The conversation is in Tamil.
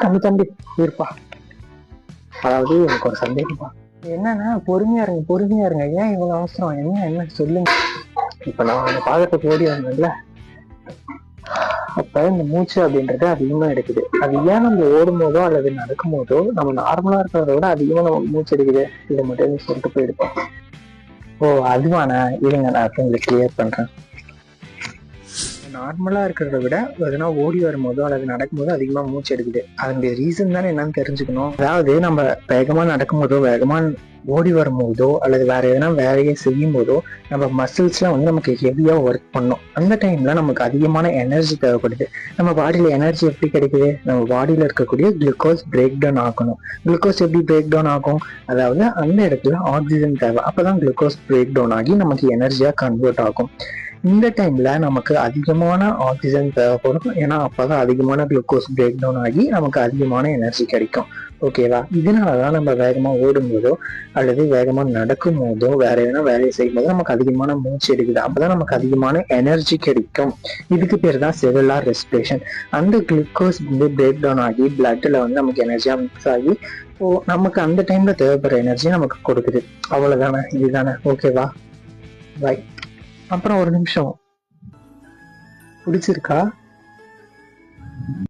தம்பி இருப்பா. அதாவது எனக்கு ஒரு சந்தேகம்ப்பா. என்னன்னா பொறுமையா இருங்க. ஏன் இவ்வளவு அவசரம்? என்ன சொல்லுங்க. இப்ப நான் அந்த பாகத்துக்கு ஓடி வந்தேன்ல, அப்ப இந்த மூச்சு அப்படின்றது அதிகமா எடுக்குது. அது ஏன் நம்ம ஓடும் போதோ அல்லது நடக்கும் போதோ நம்ம நார்மலா இருக்கிறத விட அதிகமா நம்ம மூச்சு எடுக்குது? இதை மட்டும் நீ சொல்லிட்டு போயிருப்போம். ஓ அதுவானா, இருங்க நான் உங்களுக்கு கிளியர் பண்றேன். நார்மலா இருக்கிறத விட எதனா ஓடி வரும்போதோ அல்லது நடக்கும்போதோ அதிகமா மூச்சு எடுக்குது. அதனுடைய ரீசன் தானே என்னன்னு தெரிஞ்சுக்கணும். அதாவது நம்ம வேகமா நடக்கும்போதோ வேகமா ஓடி வரும்போதோ அல்லது வேற எதனா வேலையை செய்யும் போதோ நம்ம மசில்ஸ்லாம் வந்து நமக்கு ஹெவியா ஒர்க் பண்ணும். அந்த டைம்ல நமக்கு அதிகமான எனர்ஜி தேவைப்படுது. நம்ம பாடியில எனர்ஜி எப்படி கிடைக்குது? நம்ம பாடியில இருக்கக்கூடிய குளுக்கோஸ் பிரேக் டவுன் ஆகணும். குளுக்கோஸ் எப்படி பிரேக் டவுன் ஆகும்? அதாவது அந்த இடத்துல ஆக்சிஜன் தேவை. அப்பதான் குளுக்கோஸ் பிரேக் டவுன் ஆகி நமக்கு எனர்ஜியா கன்வெர்ட் ஆகும். இந்த டைம்ல நமக்கு அதிகமான ஆக்சிஜன் தேவைப்படும். ஏன்னா அப்பதான் அதிகமான குளுக்கோஸ் பிரேக் டவுன் ஆகி நமக்கு அதிகமான எனர்ஜி கிடைக்கும். ஓகேவா? இதனாலதான் நம்ம வேகமா ஓடும் போதோ அல்லது வேகமா நடக்கும் போதோ வேற எதனா வேலையை செய்யும் போதோ நமக்கு அதிகமான மூச்சு எடுக்குது. அப்பதான் நமக்கு அதிகமான எனர்ஜி கிடைக்கும். இதுக்கு பேர் தான் செல்லுலார் ரெஸ்பிரேஷன். அந்த குளுக்கோஸ் வந்து பிரேக் டவுன் ஆகி பிளட்ல வந்து நமக்கு எனர்ஜியா மிக்ஸ் ஆகி நமக்கு அந்த டைம்ல தேவைப்படுற எனர்ஜி நமக்கு கொடுக்குது. அவ்வளவுதானே? இதுதானே? ஓகேவா? பாய். அப்புறம் ஒரு நிமிஷம், பிடிச்சிருக்கா?